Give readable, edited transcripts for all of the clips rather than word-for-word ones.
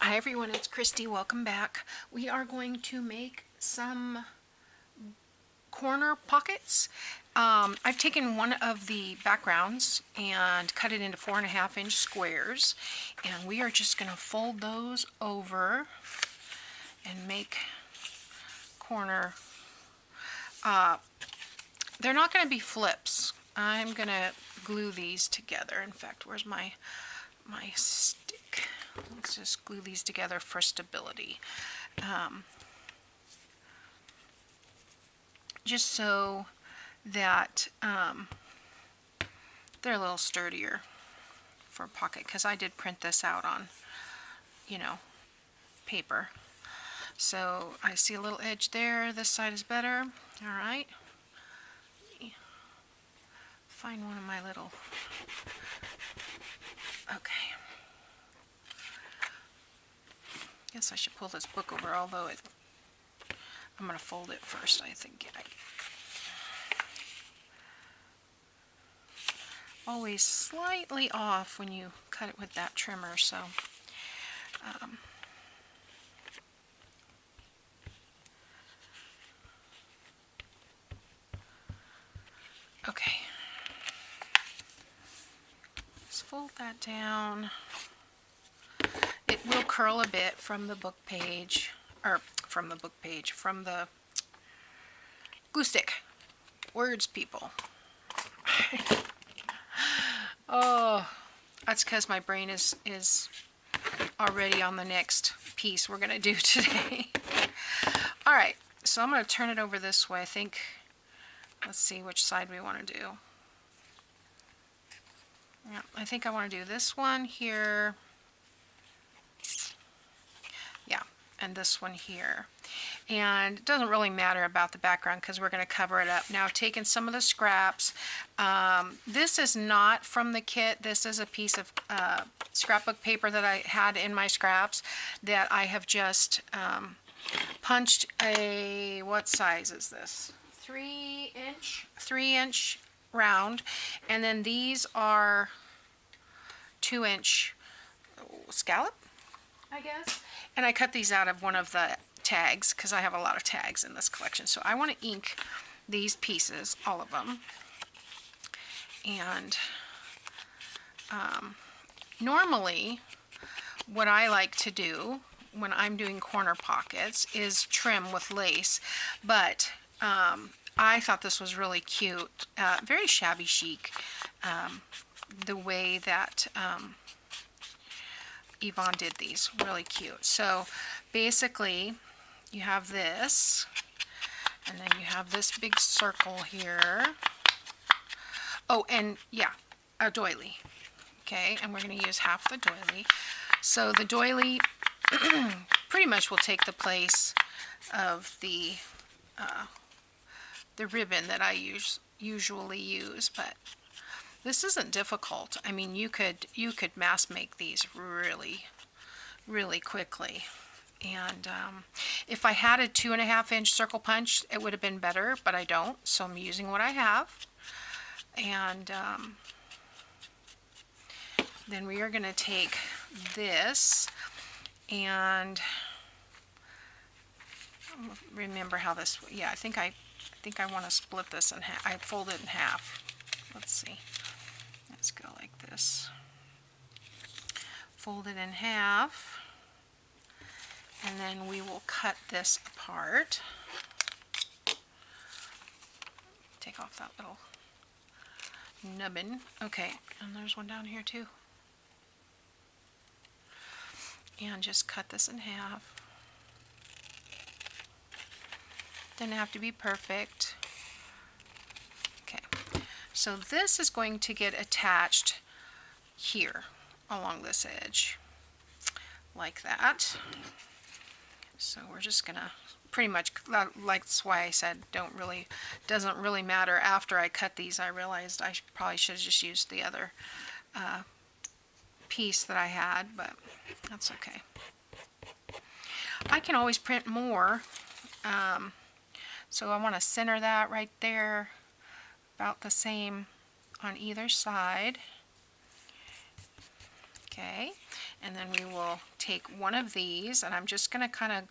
Hi everyone, it's Kristi. Welcome back. We are going to make some corner pockets. I've taken one of the backgrounds and cut it into 4.5-inch squares, and we are just going to fold those over and make corner. They're not going to be flips. I'm going to glue these together. In fact, where's my stick? Let's just glue these together for stability. Just so that they're a little sturdier for a pocket, because I did print this out on, paper. So I see a little edge there. This side is better. All right. Let me find one of my little... Okay. Guess I should pull this book over, although I'm going to fold it first, I think. Always slightly off when you cut it with that trimmer, so okay. Let's fold that down. It will curl a bit from the book page, or from the glue stick. Words, people. Oh, that's because my brain is already on the next piece we're going to do today. All right, so I'm going to turn it over this way. I think, let's see which side we want to do. Yeah, I think I want to do this one here. Yeah, and this one here. And it doesn't really matter about the background because we're going to cover it up. Now, taking some of the scraps. This is not from the kit. This is a piece of scrapbook paper that I had in my scraps that I have just punched a, what size is this? 3-inch round. And then these are 2-inch scallop, I guess. And I cut these out of one of the tags because I have a lot of tags in this collection. So I want to ink these pieces, all of them. And normally what I like to do when I'm doing corner pockets is trim with lace, but I thought this was really cute, very shabby chic, the way that Yvonne did these, really cute. So basically you have this, and then you have this big circle here. Oh, and yeah, a doily. Okay, and we're going to use half the doily. So the doily pretty much will take the place of the ribbon that I usually use, but this isn't difficult. I mean, you could mass make these really, really quickly. And if I had a 2.5-inch circle punch, it would have been better, but I don't, so I'm using what I have. And then we are going to take this and remember how this. Yeah, I think I want to split this in half. I fold it in half. Let's see. Let's go like this. Fold it in half. And then we will cut this apart. Take off that little nubbin. Okay, and there's one down here too. And just cut this in half. Doesn't have to be perfect. Okay, so this is going to get attached here along this edge, like that. So we're just gonna pretty much, that's why I said doesn't really matter. After I cut these, I realized I probably should have just used the other piece that I had, but that's okay. I can always print more, so I want to center that right there, about the same on either side. Okay, And then we will take one of these, and I'm just going to kind of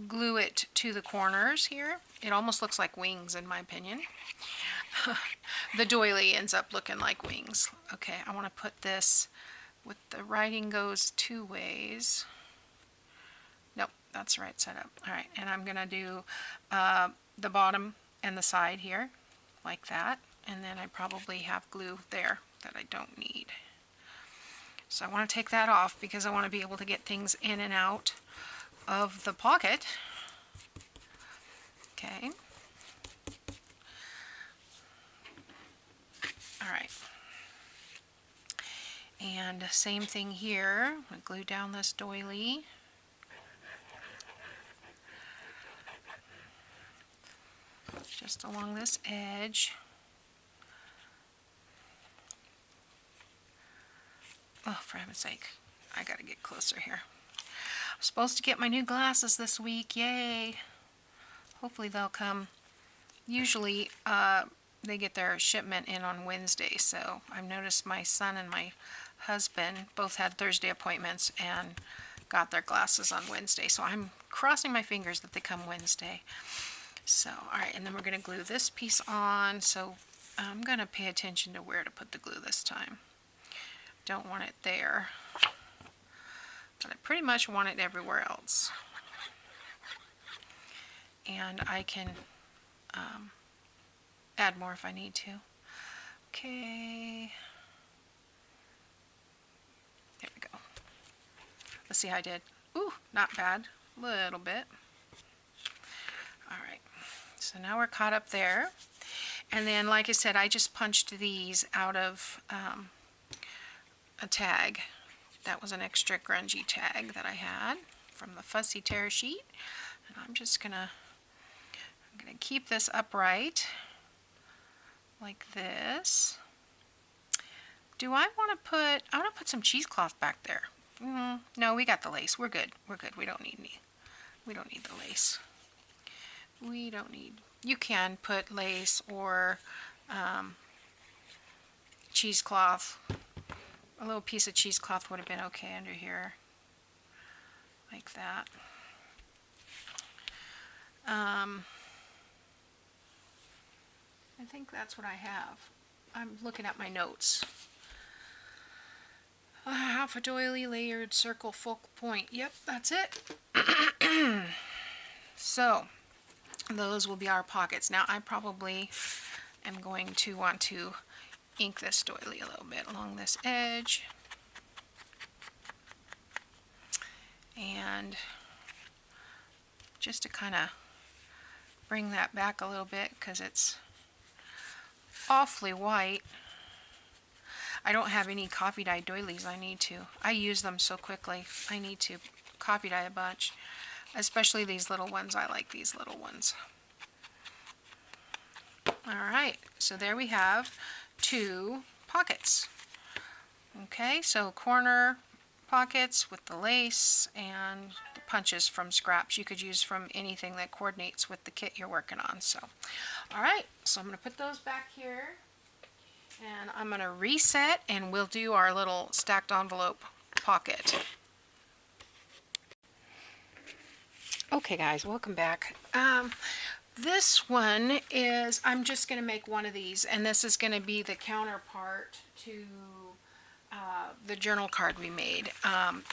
glue it to the corners here. It almost looks like wings in my opinion. The doily ends up looking like wings. Okay, I want to put this with the writing goes 2 ways. Nope, that's the right setup. All right, and I'm going to do the bottom and the side here like that. And then I probably have glue there that I don't need. So I want to take that off because I want to be able to get things in and out of the pocket. Okay. All right. And same thing here. I'm going to glue down this doily. Just along this edge. Oh, for heaven's sake, I gotta get closer here. I'm supposed to get my new glasses this week, yay! Hopefully they'll come. Usually they get their shipment in on Wednesday, so I've noticed my son and my husband both had Thursday appointments and got their glasses on Wednesday, so I'm crossing my fingers that they come Wednesday. So, alright, and then we're going to glue this piece on, so I'm going to pay attention to where to put the glue this time. Don't want it there, but I pretty much want it everywhere else. And I can add more if I need to. Okay. There we go. Let's see how I did. Ooh, not bad. A little bit. Alright. So now we're caught up there. And then, like I said, I just punched these out of a tag. That was an extra grungy tag that I had from the Fussy Tear sheet. And I'm just gonna keep this upright like this. Do I want to put, I want to put some cheesecloth back there. No, we got the lace. We're good. We're good. We don't need the lace. We don't need, you can put lace or cheesecloth. A little piece of cheesecloth would have been okay under here, like that. I think that's what I have. I'm looking at my notes. Half a doily, layered circle, focal point. Yep, that's it. So, those will be our pockets. Now, I probably am going to want to ink this doily a little bit along this edge. And just to kind of bring that back a little bit because it's awfully white. I don't have any copy dye doilies. I need to. I use them so quickly. I need to copy dye a bunch. Especially these little ones. I like these little ones. Alright, so there we have 2 pockets. Okay, so corner pockets with the lace and the punches from scraps you could use from anything that coordinates with the kit you're working on. So, alright, so I'm going to put those back here and I'm going to reset and we'll do our little stacked envelope pocket. Okay guys, welcome back. This one is, I'm just going to make one of these, and this is going to be the counterpart to the journal card we made.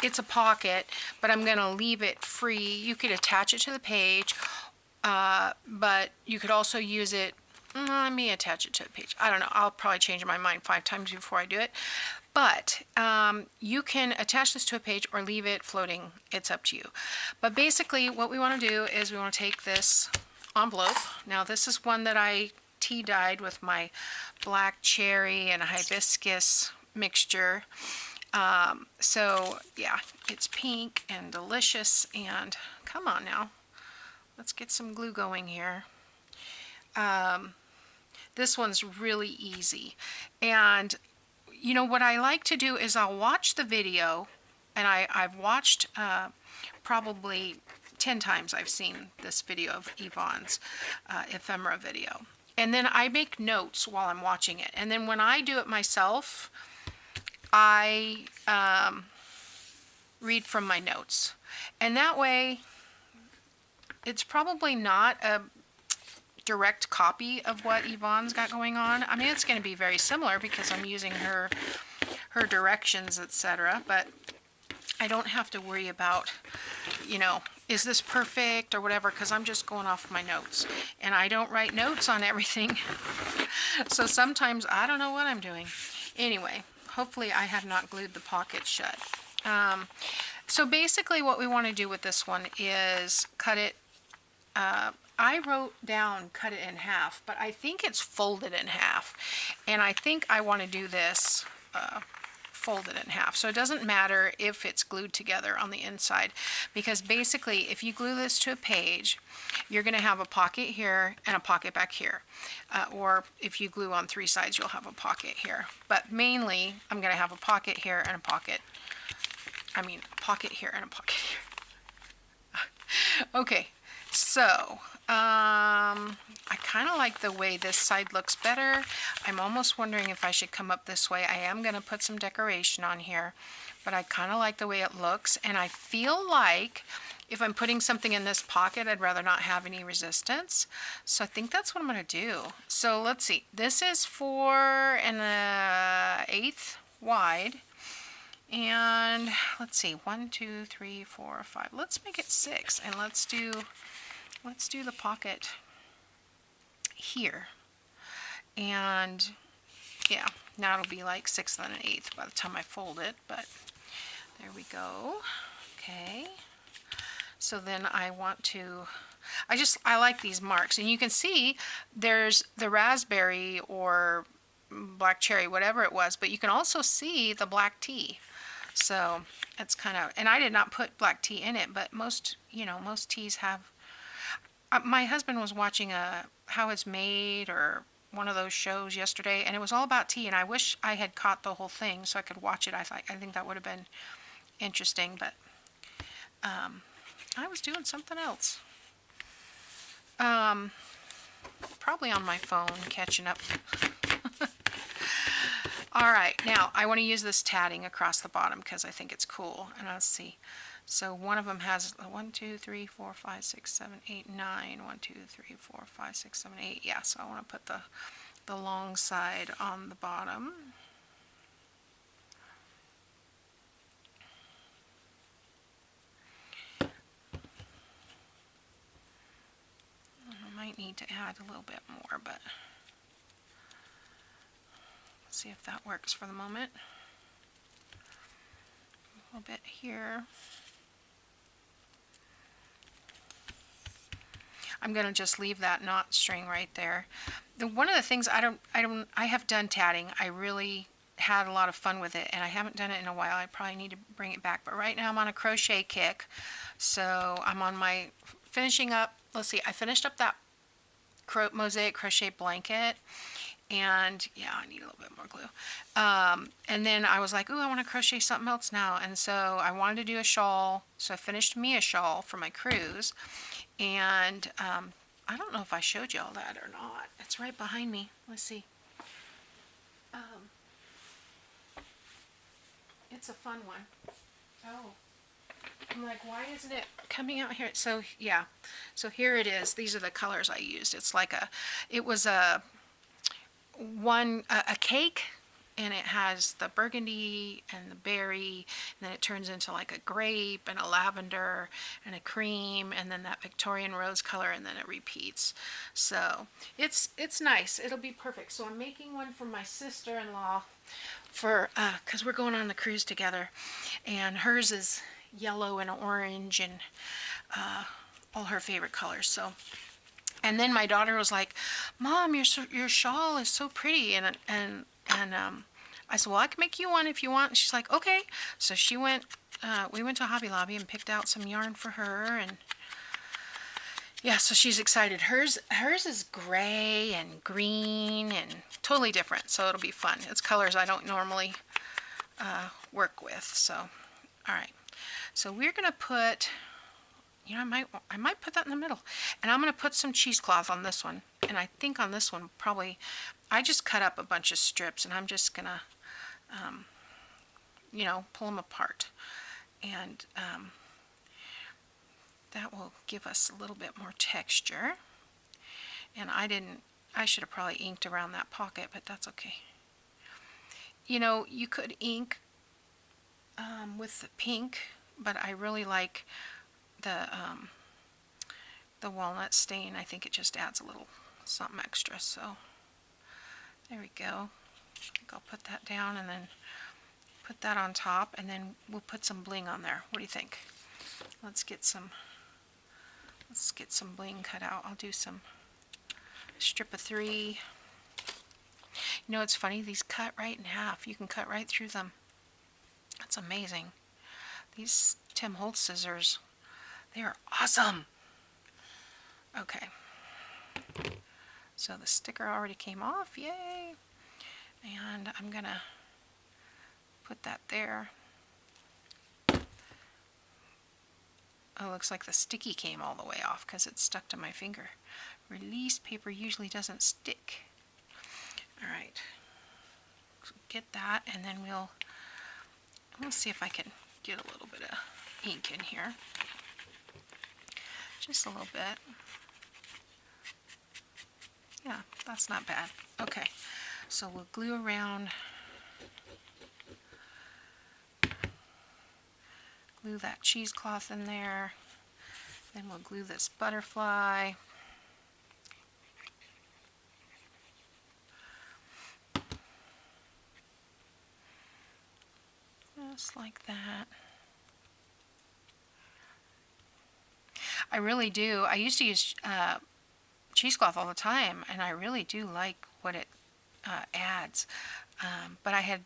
It's a pocket, but I'm going to leave it free. You could attach it to the page, but you could also use it, let me attach it to the page. I don't know, I'll probably change my mind 5 times before I do it. But you can attach this to a page or leave it floating. It's up to you. But basically what we want to do is we want to take this envelope. Now this is one that I tea dyed with my black cherry and hibiscus mixture. So yeah, it's pink and delicious, and come on now. Let's get some glue going here. This one's really easy. And you know what I like to do is I'll watch the video, and I've watched probably 10 times I've seen this video of Yvonne's ephemera video. And then I make notes while I'm watching it. And then when I do it myself, I read from my notes. And that way, it's probably not a direct copy of what Yvonne's got going on. I mean, it's going to be very similar because I'm using her directions, etc. But I don't have to worry about, you know, is this perfect or whatever, because I'm just going off my notes. And I don't write notes on everything. So sometimes I don't know what I'm doing. Anyway, hopefully I have not glued the pocket shut. So basically what we want to do with this one is cut it. I wrote down cut it in half, but I think it's folded in half. And I think I want to do this folded in half. So it doesn't matter if it's glued together on the inside, because basically if you glue this to a page, you're going to have a pocket here and a pocket back here. Or if you glue on 3 sides, you'll have a pocket here. But mainly I'm going to have a pocket here and a pocket. I mean, a pocket here and a pocket here. Okay, so I kind of like the way this side looks better. I'm almost wondering if I should come up this way. I am going to put some decoration on here, but I kind of like the way it looks. And I feel like if I'm putting something in this pocket, I'd rather not have any resistance. So I think that's what I'm going to do. So let's see. This is 4 1/8 wide. And let's see, 1, 2, 3, 4, 5. Let's make it 6, and let's do the pocket here. And yeah, now it'll be like 6 1/8 by the time I fold it, but there we go. Okay. So then I want to, I like these marks, and you can see there's the raspberry or black cherry, whatever it was, but you can also see the black tea. So it's kind of, and I did not put black tea in it, but most, you know, most teas have. My husband was watching How It's Made or one of those shows yesterday, and it was all about tea, and I wish I had caught the whole thing so I could watch it. I think that would have been interesting, but I was doing something else. Probably on my phone, catching up. Alright, now I want to use this tatting across the bottom because I think it's cool. And let's see. So one of them has 1, 2, 3, 4, 5, 6, 7, 8, 9. 1, 2, 3, 4, 5, 6, 7, 8. Yeah, so I want to put the long side on the bottom. I might need to add a little bit more, but see if that works for the moment. A little bit here. I'm going to just leave that knot string right there. One of the things I have done tatting. I really had a lot of fun with it, and I haven't done it in a while. I probably need to bring it back, but right now I'm on a crochet kick. So I'm on my finishing up. Let's see, I finished up that mosaic crochet blanket. And yeah, I need a little bit more glue. And then I was like, ooh, I want to crochet something else now. And so I wanted to do a shawl. So I finished me a shawl for my cruise. And I don't know if I showed you all that or not. It's right behind me. Let's see. It's a fun one. Oh. I'm like, why isn't it coming out here? So yeah. So here it is. These are the colors I used. It's like it was a cake, and it has the burgundy and the berry, and then it turns into like a grape and a lavender and a cream, and then that Victorian rose color, and then it repeats. So it's nice. It'll be perfect. So I'm making one for my sister-in-law for because we're going on the cruise together, and hers is yellow and orange and all her favorite colors. So. And then my daughter was like, Mom, your shawl is so pretty. And I said, well, I can make you one if you want. And she's like, okay. So she went, we went to Hobby Lobby and picked out some yarn for her. And yeah, so she's excited. Hers is gray and green and totally different. So it'll be fun. It's colors I don't normally work with. So, all right. So we're going to put... You know, I might put that in the middle. And I'm going to put some cheesecloth on this one. And I think on this one, probably, I just cut up a bunch of strips, and I'm just going to, you know, pull them apart. and that will give us a little bit more texture. And I should have probably inked around that pocket, but that's okay. You know, you could ink with the pink, but I really like the walnut stain. I think it just adds a little something extra. So there we go. I think I'll put that down and then put that on top, and then we'll put some bling on there. What do you think? Let's get some bling cut out. I'll do some strip of 3. You know, it's funny, these cut right in half. You can cut right through them. That's amazing. These Tim Holtz scissors, they are awesome. Okay. So the sticker already came off, yay. And I'm gonna put that there. Oh, looks like the sticky came all the way off because it's stuck to my finger. Release paper usually doesn't stick. All right, so get that, and then we'll see if I can get a little bit of ink in here. Just a little bit. Yeah, that's not bad. Okay, so we'll glue around. Glue that cheesecloth in there. Then we'll glue this butterfly. Just like that. I really do. I used to use cheesecloth all the time, and I really do like what it adds. But I had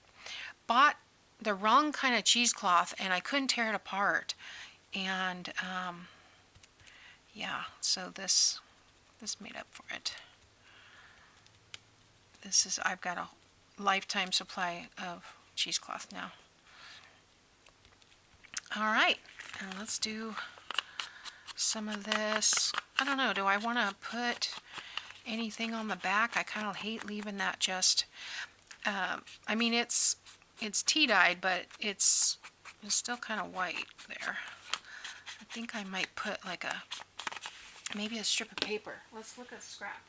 bought the wrong kind of cheesecloth, and I couldn't tear it apart. And yeah, so this made up for it. I've got a lifetime supply of cheesecloth now. All right, and let's do some of this. I don't know, do I want to put anything on the back? I kind of hate leaving that just, I mean, it's tea-dyed, but it's still kind of white there. I think I might put like maybe a strip of paper. Let's look at scrap.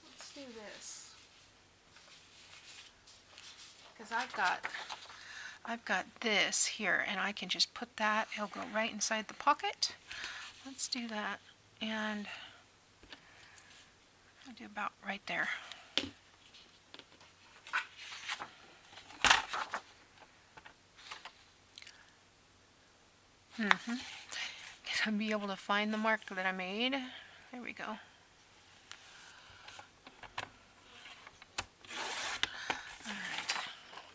Let's do this. Because I've got this here, and I can just put that. It'll go right inside the pocket. Let's do that, and I'll do about right there. Gonna be able to find the mark that I made. There we go.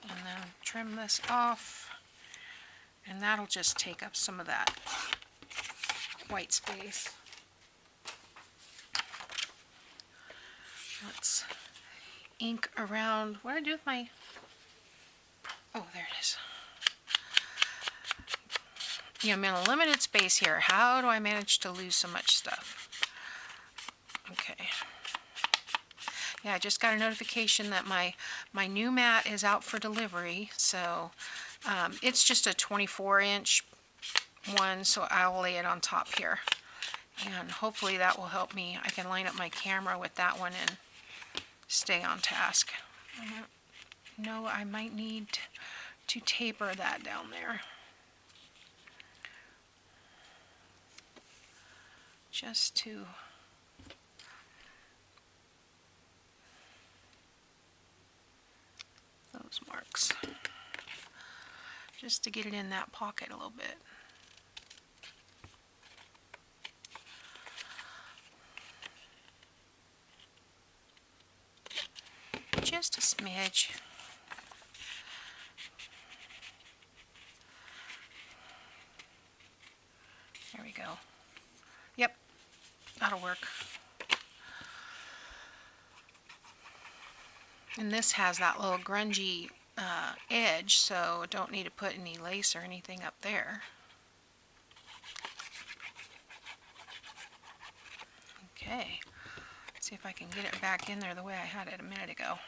And then trim this off, and that'll just take up some of that white space. Let's ink around. What did I do with my... Oh, there it is. Yeah, I'm in a limited space here. How do I manage to lose so much stuff? Okay. Yeah, I just got a notification that my new mat is out for delivery. So it's just a 24-inch one, so I'll lay it on top here. And hopefully that will help me. I can line up my camera with that one and stay on task. No, I might need to taper that down there. Just to those marks, just to get it in that pocket a little bit. Just a smidge. There we go. Yep, that'll work. And this has that little grungy edge, so don't need to put any lace or anything up there. Okay, let's see if I can get it back in there the way I had it a minute ago.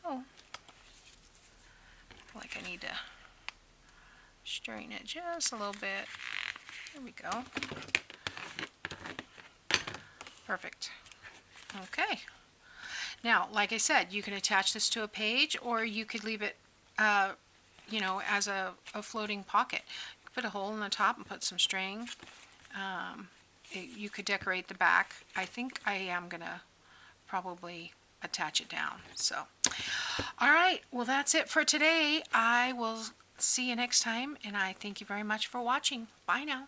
Oh, I feel like I need to straighten it just a little bit. There we go. Perfect. Okay. Now, like I said, you can attach this to a page, or you could leave it, you know, as a floating pocket. You could put a hole in the top and put some string. You could decorate the back. I think I am gonna probably attach it down. So, all right. Well, that's it for today. I will see you next time, and I thank you very much for watching. Bye now.